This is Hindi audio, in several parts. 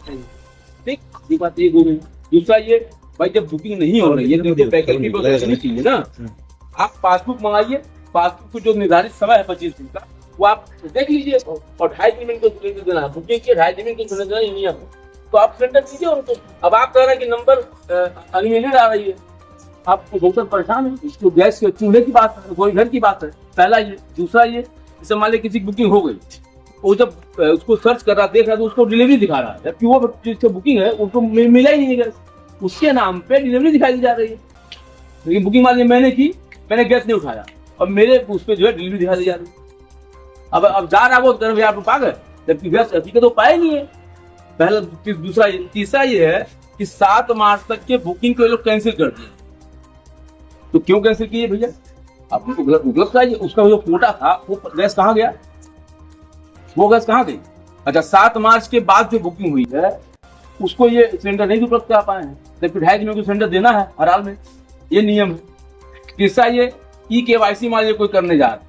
ठीक, ये बात एक हो गई। दूसरा ये भाई, जब बुकिंग नहीं हो रही है तो वैकल्पिक नहीं चाहिए ना। आप पासबुक मंगाइए, पासबुक को जो निर्धारित समय है 25 दिन का, वो आप देख लीजिए और 2.5 मिनट को सिलेंडर देना, बुकिंग के 2.5 मिनट को सिलेंडर देना, ये नियम है। तो आप सिलेंडर दीजिए उनको। अब आप कह रहे हैं कि नंबर अनलिमिटेड आ रही है, आपको बहुत परेशान है। इसको गैस के चूल्हे की बात है, कोई घर की बात है, पहला ये। दूसरा ये, जैसे मान लीजिए किसी की बुकिंग हो गई, वो जब उसको सर्च कर रहा, देख रहा, तो उसको डिलीवरी दिखा रहा है, जबकि वो जिसकी बुकिंग है उसको मिला ही नहीं गैस, उसके नाम पे डिलीवरी दिखाई दी जा रही है। लेकिन बुकिंग मान लीजिए मैंने की, मैंने गैस नहीं उठाया और मेरे उस पर जो है डिलीवरी दिखाई दी जा रही है। अब जा रहा वो भैया आप पा गए, जबकि गैस हकीकत तो पाया नहीं है। पहला। दूसरा, तीसरा ये है कि 7 मार्च तक के बुकिंग को ये लोग कैंसिल कर दिए। तो क्यों कैंसिल किए भैया? आप उपलब्ध कराइए। उसका जो कोटा था वो गैस कहाँ गया? वो गैस कहाँ गई? अच्छा, 7 मार्च के बाद जो बुकिंग हुई है उसको ये सिलेंडर नहीं उपलब्ध करा पाए हैं, जबकि 2.5 दिन में सिलेंडर देना है हर हाल में, ये नियम है। तीसरा ये KYC मान लीजिए कोई करने जा रहा है,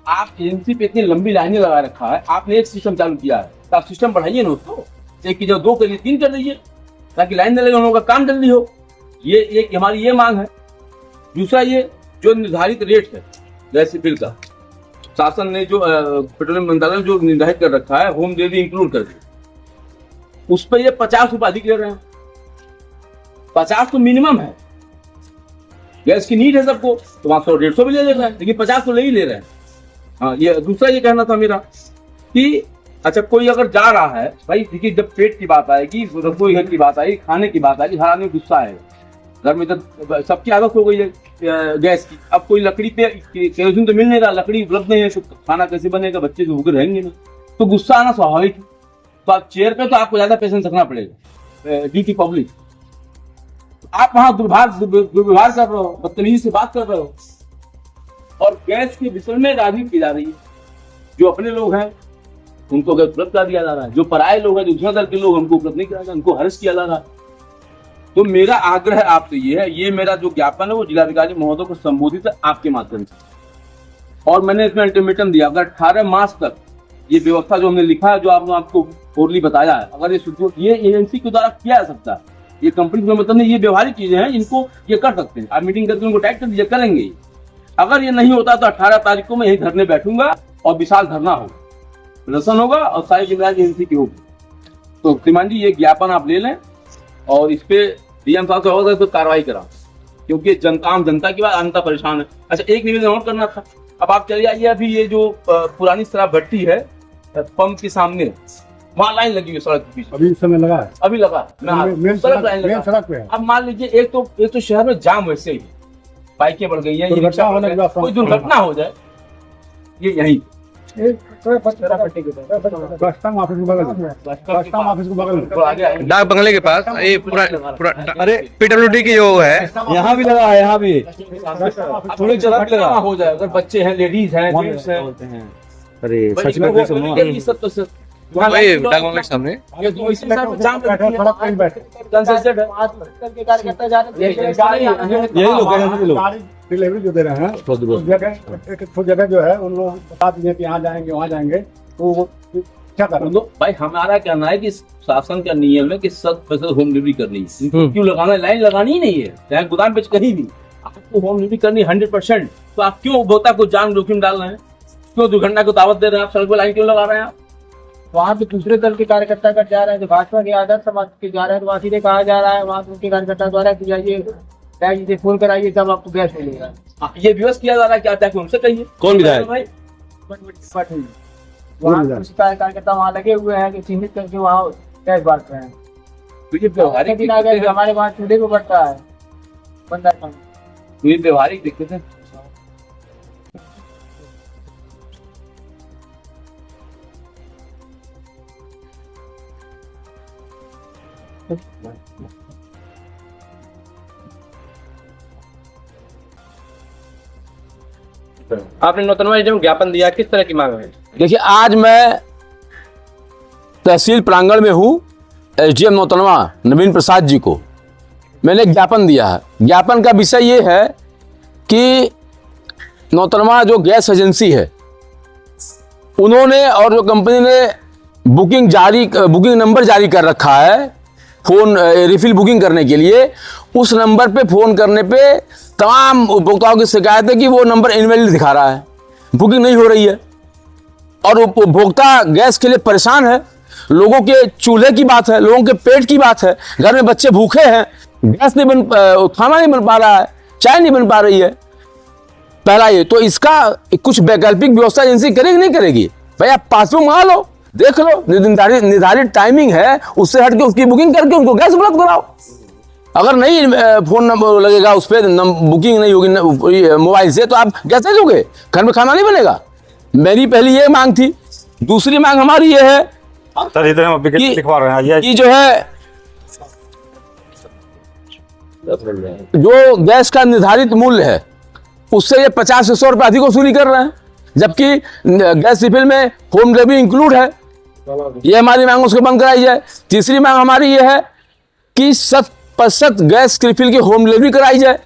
आप एजेंसी पे इतनी लंबी लाइनें लगा रखा है, आपने एक सिस्टम चालू किया है, तो आप सिस्टम बढ़ाइए ना उसको, एक की जगह 2 करिए, 3 कर दीजिए, ताकि लाइन न लगे, उन लोगों का काम जल्दी हो। ये एक हमारी ये मांग है। दूसरा ये जो निर्धारित रेट है गैस बिल का, शासन ने जो पेट्रोलियम मंत्रालय ने जो निर्धारित कर रखा है, होम डिलीवरी इंक्लूड करके, उस पर ये 50 रुपए अधिक ले रहे हैं। 50 तो मिनिमम है, गैस की नीड है सबको, तो वहां 100-150 भी ले रहे हैं, लेकिन 50 तो ले ही ले रहे हैं। हाँ, ये दूसरा ये कहना था मेरा कि अच्छा, कोई अगर जा रहा है भाई, देखिए जब पेट की बात आएगी, रसोई घर की बात आएगी, खाने की बात आएगी, हर आदमी गुस्सा आएगा। घर में तो सबकी आदत हो गई है गैस की। अब कोई लकड़ी पे केरोसिन तो मिल नहीं रहा, लकड़ी उपलब्ध नहीं है, तो खाना कैसे बनेगा? बच्चे तो भूखे रहेंगे ना, तो गुस्सा आना स्वाभाविक है। तो आप चेयर पे तो आपको ज्यादा पेशेंस रखना पड़ेगा। ड्यूटी पब्लिक, आप वहां दुर्व्यवहार कर रहे हो, बदतमीजी से बात कर रहे हो, और गैस के विषय में राजनीति की जा रही है। जो अपने लोग हैं उनको गैस उपलब्ध करा दिया जा रहा है, जो पराये लोग हैं, जो दूसरा दल के लोग, उनको उपलब्ध नहीं कराया जा रहा, उनको हर्ष किया जा रहा है। तो मेरा आग्रह आपसे ये है, ये मेरा जो ज्ञापन है वो जिलाधिकारी महोदय को संबोधित है आपके माध्यम से, और मैंने इसमें अल्टीमेटम दिया, अगर 18 मार्च तक ये व्यवस्था जो हमने लिखा है, जो आपको ओरली बताया है, अगर ये एजेंसी के द्वारा किया जा सकता है, ये कंपनी का मतलब नहीं, ये व्यवहारिक चीजें हैं, इनको ये कर सकते हैं। आप मीटिंग करके उनको टाइट कर दीजिए, करेंगे। अगर ये नहीं होता तो 18 तारीख को मैं यही धरने बैठूंगा और विशाल धरना होगा, प्रदर्शन होगा, और सारी जिम्मेदारी एजेंसी की होगी। तो श्रीमान जी, ये ज्ञापन आप ले लें और इस पे डीएम साहब से होगा तो कार्रवाई करा, क्योंकि जनता की बात, जनता परेशान है। अच्छा, एक निवेदन और करना था। अब आप चले आइए, अभी ये जो पुरानी शराब भट्टी है पंप के सामने, वहाँ लाइन लगी हुई सड़क के पीछे, अभी इस समय लगा है, अभी लगा मेन सड़क पे है। अब मान लीजिए एक तो शहर में जाम वैसे ही, बाइकें बढ़ गई है, कोई दुर्घटना हो जाए, ये यही कस्टम ऑफिस के बगल में, डाक बंगले के पास, ये पूरा अरे PWD की जो है, यहाँ भी लगा है, यहाँ भी थोड़ी जगह पे लगा हो जाए। अगर बच्चे हैं, लेडीज हैं, जेंट्स हैं, अरे सच में ये सब तो वही डाक बंगले के सामने डिलीवरी जो दे रहे हैं, एक जगह जो है, उन लोग बता दीजिए कि यहाँ जाएंगे वहाँ जाएंगे, तो वो क्या करें? भाई हमारा कहना है कि शासन का नियम है कि 100% होम डिलीवरी करनी है। क्यों लगाना है? लाइन लगानी ही नहीं है, चाहे गोदाम पे कहीं भी आपको होम डिलीवरी करनी 100%। तो आप क्यों उपभोक्ता को जान जोखिम डाल रहे हैं? क्यों दुर्घटना को दावत दे रहे हैं? आप सड़क पर लाइन क्यों लगा रहे हैं? आप वहाँ पे दूसरे दल के कार्यकर्ता कर जा रहे हैं, जो भाजपा के आदर्श समाज के जा रहे हैं, तो वहाँ सीधे कहा जा रहा है, वहाँ उनके कार्यकर्ता द्वारा कि जाइए से फोन कराइए, तब आपको गैस मिलेगा। ये विवश किया जा रहा है, क्या जाके उनसे कहिए। कौन विधायक? वहाँ कुछ कार्यकर्ता वहाँ लगे हुए हैं कि चिन्हित करके वहाँ गैस बांट रहे हैं। तो ये व्यवहारिक बिना गैस हमारे वहाँ चूल्हे को बढ़ता है बंदा। तो ये व्यवहारिक दिक्कत है। आपने नौतनवा जो ज्ञापन दिया, किस तरह की मांग है? देखिए, आज मैं तहसील प्रांगण में हूँ, SDM नौतनवा नवीन प्रसाद जी को मैंने ज्ञापन दिया है। ज्ञापन का विषय ये है कि नौतनवा जो गैस एजेंसी है, उन्होंने और जो कंपनी ने बुकिंग नंबर जारी कर रखा है फोन रिफिल बुकिंग करने के लिए। उस नंबर पे फोन करने पे तमाम उपभोक्ताओं की शिकायत है कि वो नंबर इनवैलिड दिखा रहा है, बुकिंग नहीं हो रही है और उपभोक्ता गैस के लिए परेशान है। लोगों के चूल्हे की बात है, लोगों के पेट की बात है, घर में बच्चे भूखे हैं, गैस नहीं खाना नहीं बन पा रहा है, चाय नहीं बन पा रही है। पहला ये तो इसका कुछ वैकल्पिक व्यवस्था एजेंसी करेगी नहीं करेगी? भाई आप पासबुक मंगा लो, देख लो, निर्धारित टाइमिंग है उससे हट के उसकी बुकिंग करके उनको गैस उपलब्ध कराओ। अगर नहीं फोन नंबर लगेगा उस पर, बुकिंग नहीं होगी मोबाइल से, तो आप गैस दे दोगे, घर में खाना नहीं बनेगा। मेरी पहली ये मांग थी। दूसरी मांग हमारी ये है लिखवा रहे हैं कि जो है जो गैस का निर्धारित मूल्य है उससे ये 50 से 100 रुपये अधिक वसूली कर रहे हैं, जबकि गैस रिफिल में होम डिलीवरी इंक्लूड है। ये हमारी मांग उसको बंद कराई जाए। तीसरी मांग हमारी ये है कि 100% गैस रिफिल की होम डिलीवरी कराई जाए।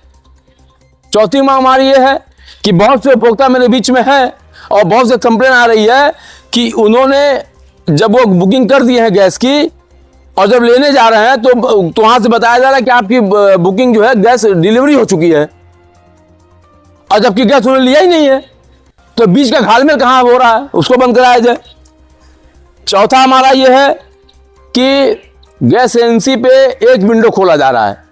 चौथी मांग हमारी ये है कि बहुत से उपभोक्ता मेरे बीच में है और बहुत से कंप्लेन आ रही है कि उन्होंने जब वो बुकिंग कर दिए हैं गैस की और जब लेने जा रहे हैं तो वहां से बताया जा रहा है कि आपकी बुकिंग जो है गैस डिलीवरी हो चुकी है, और जबकि गैस उन्होंने लिया ही नहीं है। तो बीच का घालमेल कहाँ हो रहा है, उसको बंद कराया जाए। चौथा हमारा यह है कि गैस एजेंसी पे एक विंडो खोला जा रहा है।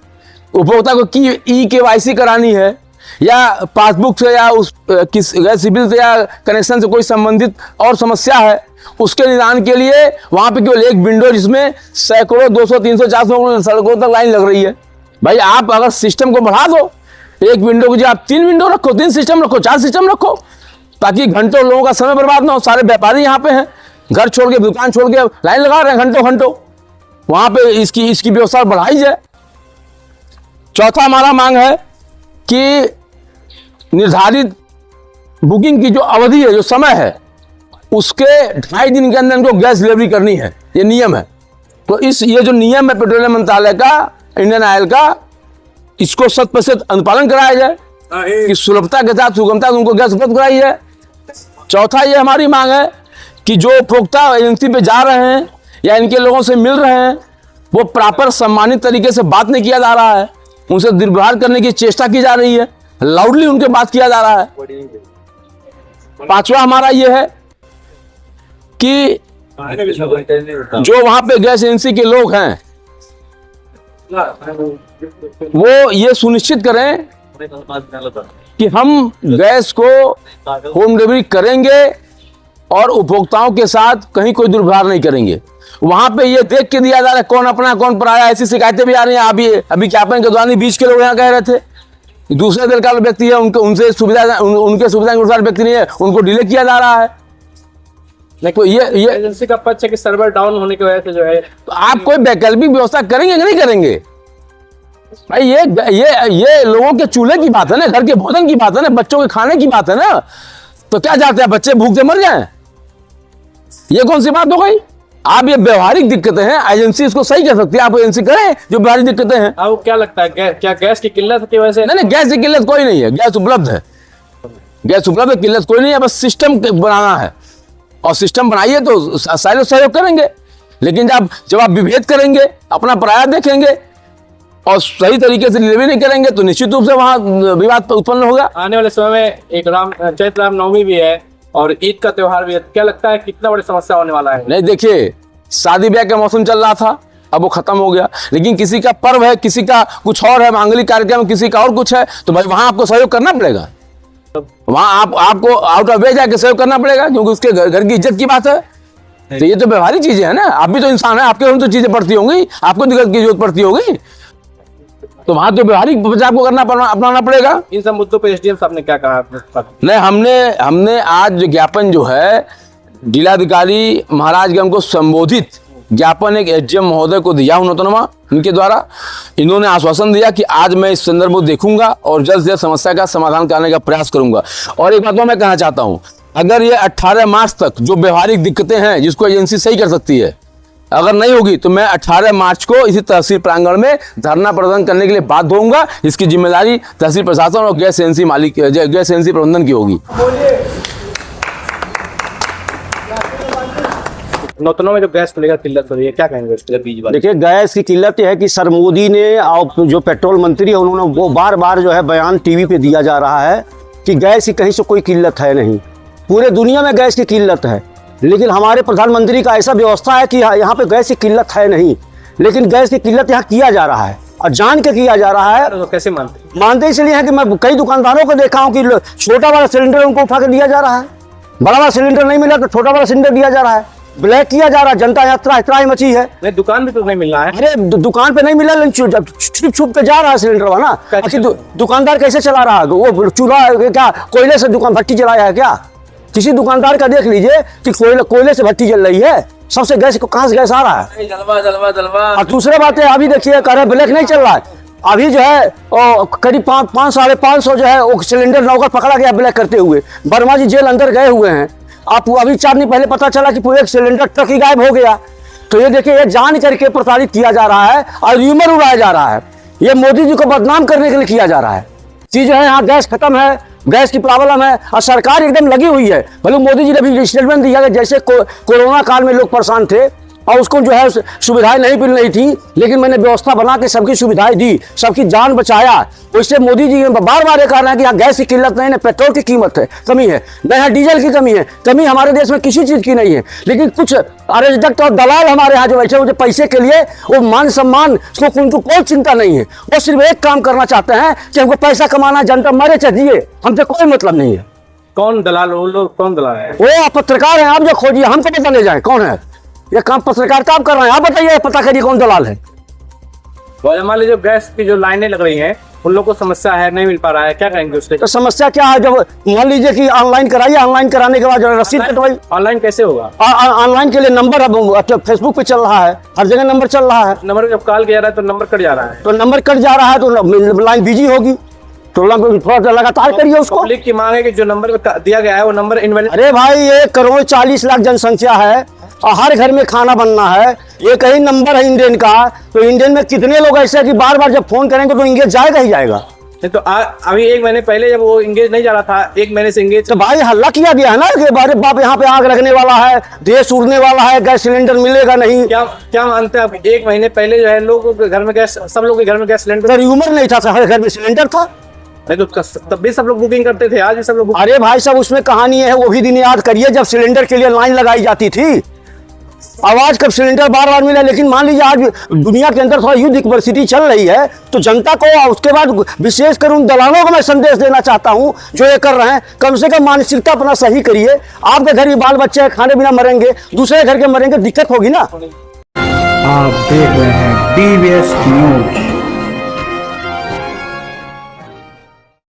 उपभोक्ता को KYC करानी है या पासबुक से या उस किस गैस सिबिल से या कनेक्शन से कोई संबंधित और समस्या है, उसके निदान के लिए वहां पे केवल एक विंडो जिसमें सैकड़ों 200 300 400 सड़कों तक लाइन लग रही है। भाई आप अगर सिस्टम को बढ़ा दो, एक विंडो की जगह आप 3 विंडो रखो, 3 सिस्टम रखो, 4 सिस्टम रखो, ताकि घंटों लोगों का समय बर्बाद ना हो। सारे व्यापारी यहाँ पे हैं, घर छोड़ के दुकान छोड़ के लाइन लगा रहे हैं घंटों, वहां पे इसकी व्यवस्था बढ़ाई जाए। चौथा हमारा मांग है कि निर्धारित बुकिंग की जो अवधि है, जो समय है, उसके 2.5 दिन के अंदर इनको गैस डिलीवरी करनी है, ये नियम है। तो ये जो नियम है पेट्रोलियम मंत्रालय का, इंडियन ऑयल का, इसको 100% अनुपालन कराया जाए कि सुलभता के साथ सुगमता उनको गैस उपलब्ध कराई जाए। चौथा ये हमारी मांग है कि जो उपभोक्ता एजेंसी पे जा रहे हैं या इनके लोगों से मिल रहे हैं, वो प्रॉपर सम्मानित तरीके से बात नहीं किया जा रहा है, उनसे दुर्व्यवहार करने की चेष्टा की जा रही है, लाउडली उनके बात किया जा रहा है। पांचवा हमारा ये है कि जो वहां पे गैस एजेंसी के लोग हैं वो ये सुनिश्चित करें कि हम गैस को होम डिलीवरी करेंगे और उपभोक्ताओं के साथ कहीं कोई दुर्व्यवहार नहीं करेंगे। वहां पे ये देख के दिया जा रहा है कौन अपना कौन पराया, ऐसी शिकायतें भी आ रही हैं। अभी ज्ञापन के दौरान बीच के लोग यहाँ कह रहे थे दूसरे दल का व्यक्ति है, उनके सुविधा के अनुसार व्यक्ति नहीं है, उनको डिले किया जा रहा है। तो ये एजेंसी का पक्ष है कि सर्वर डाउन होने की वजह से जो है, तो आप कोई वैकल्पिक व्यवस्था करेंगे कि नहीं करेंगे? भाई ये लोगों के चूल्हे की बात है ना, घर के भोजन की बात है ना, बच्चों के खाने की बात है ना। तो क्या चाहते हैं, बच्चे भूख से मर जाएं? ये कौन सी बात हो गई? आप ये व्यवहारिक दिक्कतें हैं, एजेंसी इसको सही कर सकती है, आप एजेंसी करें जो व्यवहारिक दिक्कतें हैं। आपको क्या लगता है, क्या गैस की किल्लत की वजह से? नहीं, गैस की किल्लत कोई नहीं है, गैस उपलब्ध है, गैस उपलब्ध है, किल्लत कोई नहीं है, बस सिस्टम बनाना है। और सिस्टम बनाइए तो सारे लोग सहयोग करेंगे, लेकिन जब आप विभेद करेंगे, अपना पराया देखेंगे और सही तरीके से डिलीवरी नहीं करेंगे तो निश्चित रूप से वहां विवाद उत्पन्न होगा। आने वाले समय में एक चैत्र रामनवमी भी है और ईद का त्योहार भी है, क्या लगता है कितना बड़ी समस्या होने वाला है? नहीं, देखिए, शादी ब्याह का मौसम चल रहा था, अब वो खत्म हो गया, लेकिन किसी का पर्व है, किसी का कुछ और है, मांगलिक कार्यक्रम, किसी का और कुछ है, तो भाई वहां आपको सहयोग करना पड़ेगा। वहां आपको आउट ऑफ वे जाके सहयोग करना पड़ेगा, क्योंकि उसके घर की इज्जत की बात है। तो ये तो व्यवहारिक चीजें है ना, आप भी तो इंसान है, आपके तो चीजें पड़ती होंगी, आपको दिक्कत की जरूरत पड़ती होगी, तो वहां तो व्यवहारिक आपको करना अपनाना पड़ेगा। इन सब मुद्दों पर एसडीएम साहब ने क्या कहा? नहीं, हमने आज ज्ञापन जो है जिलाधिकारी महाराजगंज को संबोधित ज्ञापन एक एसडीएम महोदय को दिया नौतनवा इनके द्वारा। इन्होंने आश्वासन दिया कि आज मैं इस संदर्भ को देखूंगा और जल्द से जल्द समस्या का समाधान करने का प्रयास करूंगा। और एक बात मैं कहना चाहता हूं, अगर ये 18 मार्च तक जो व्यवहारिक दिक्कतें हैं जिसको एजेंसी सही कर सकती है, अगर नहीं होगी तो मैं 18 मार्च को इसी तहसील प्रांगण में धरना प्रदर्शन करने के लिए बाध्य होऊंगा। इसकी जिम्मेदारी तहसील प्रशासन और गैस एजेंसी प्रबंधन की होगी। नौतनों में जो गैस को लेकर किल्लत हो रही है, क्या कहेंगे उसके बीच बात? देखिए, गैस की किल्लत यह है कि सर मोदी ने और जो पेट्रोल मंत्री है उन्होंने वो बार बार जो है बयान टीवी पे दिया जा रहा है कि गैस की कहीं से कोई किल्लत है नहीं, पूरे दुनिया में गैस की किल्लत है। लेकिन हमारे प्रधानमंत्री का ऐसा व्यवस्था है कि यहाँ पे गैस की किल्लत है नहीं, लेकिन गैस की किल्लत यहाँ किया जा रहा है और जान के किया जा रहा है। तो कैसे मानते इसलिए है कि मैं कई दुकानदारों को देखा हूँ कि छोटा वाला सिलेंडर उनको उठा के दिया जा रहा है, बड़ा वाला सिलेंडर नहीं मिला तो छोटा वाला सिलेंडर दिया जा रहा है, ब्लैक किया जा रहा है। जनता यात्रा इतना मची है। नहीं, दुकान भी तो नहीं मिल रहा है। अरे दुकान पे नहीं मिला, लेकिन छुप छुप के जा रहा है सिलेंडर वाला। अच्छा, दुकानदार कैसे चला रहा है? वो चूल्हा क्या कोयले से दुकान भट्टी चलाया है क्या? किसी दुकानदार का देख लीजिए कि कोयले से भट्टी जल रही है, सबसे गैस को कहां से गैस आ रहा है? जलवा जलवा जलवा। और दूसरी बात है, अभी देखिए कह रहे ब्लैक नहीं चल रहा है, अभी जो है करीब 500-550 जो है वो सिलेंडर नौकर पकड़ा गया ब्लैक करते हुए। वर्मा जी जेल अंदर गए हुए हैं। आप अभी 4 दिन पहले पता चला कि पूरे एक सिलेंडर ट्रक ही गायब हो गया। तो ये देखिए, ये जान करके प्रताड़ित किया जा रहा है और र्यूमर उड़ाया जा रहा है। ये मोदी जी को बदनाम करने के लिए किया जा रहा है। चीज है, यहाँ गैस खत्म है, गैस की प्रॉब्लम है और सरकार एकदम लगी हुई है। भले मोदी जी ने भी स्टेटमेंट दिया कि जैसे कोरोना काल में लोग परेशान थे और उसको जो है सुविधाएं नहीं मिल रही थी, लेकिन मैंने व्यवस्था बना के सबकी सुविधाएं दी, सबकी जान बचाया। उससे मोदी जी बार बार ये कह रहे हैं कि यहाँ गैस की किल्लत नहीं है, पेट्रोल की कीमत है कमी है, न यहाँ डीजल की कमी है। कमी हमारे देश में किसी चीज की नहीं है, लेकिन कुछ अराजक और दलाल हमारे यहाँ जो बैठे हुए पैसे के लिए, वो मान सम्मान उसको उनको कोई चिंता नहीं है। वो सिर्फ एक काम करना चाहते हैं कि हमको पैसा कमाना, जनता मरे चाहिए, हमसे कोई मतलब नहीं है। कौन दलाल? वो लोग कौन दलाल है? वो पत्रकार है, आप जो खोजिए, हमको पता ले जाए कौन है। ये काम पत्रकारिता आप कर रहे हैं, आप बताइए, पता करिए कौन दलाल है। मान लीजिए गैस की जो लाइनें लग रही हैं, उन लोगों को समस्या है, नहीं मिल पा रहा है, क्या कहेंगे उसके? तो समस्या क्या है? जब मान लीजिए कि ऑनलाइन कराइए, ऑनलाइन कराने के बाद जो रसीद कटवाई। ऑनलाइन कैसे होगा? ऑनलाइन के लिए नंबर अब फेसबुक पे चल रहा है, हर जगह नंबर चल रहा है। नंबर जब कॉल किया जा रहा है तो नंबर कट जा रहा है, तो नंबर कट जा रहा है तो लाइन बिजी होगी, तो थोड़ा सा लगातार करिए उसको। पब्लिक की मांग है कि जो नंबर दिया गया है वो नंबर इनवैलिड। अरे भाई, 1,40,00,000 जनसंख्या है और हर घर में खाना बनना है। ये कहीं नंबर है इंडियन का, तो इंडियन में कितने लोग ऐसे हैं कि बार बार जब फोन करेंगे तो इंगेज जाएगा ही जाएगा। तो अभी 1 महीने पहले जब वो इंगेज नहीं जा रहा था, 1 महीने से इंगेज। तो भाई हल्ला किया गया है ना कि बारे बाप यहाँ पे आग लगने वाला है, देश उड़ने वाला है, गैस सिलेंडर मिलेगा नहीं। क्या मानते हैं आप? 1 महीने पहले जो है लोगों के घर में गैस, सब लोगों के घर में गैस सिलेंडर, र्यूमर नहीं था, हर घर में सिलेंडर था। नहीं तो तब भी सब लोग बुकिंग करते थे, आज भी सब लोग। अरे भाई साहब, उसमें कहानी है, वो भी दिन याद करिए जब सिलेंडर के लिए लाइन लगाई जाती थी। आवाज कब सिलेंडर बार बार मिला, लेकिन मान लीजिए आज दुनिया के अंदर थोड़ा युद्ध की परिस्थिति चल रही है, तो जनता को, उसके बाद विशेषकर उन दलालों को मैं संदेश देना चाहता हूं जो ये कर रहे हैं, कम से कम मानसिकता अपना सही करिए। आपके घर में बाल बच्चे खाने बिना मरेंगे, दूसरे घर के मरेंगे, दिक्कत होगी ना। आप देख रहे हैं DBS न्यूज।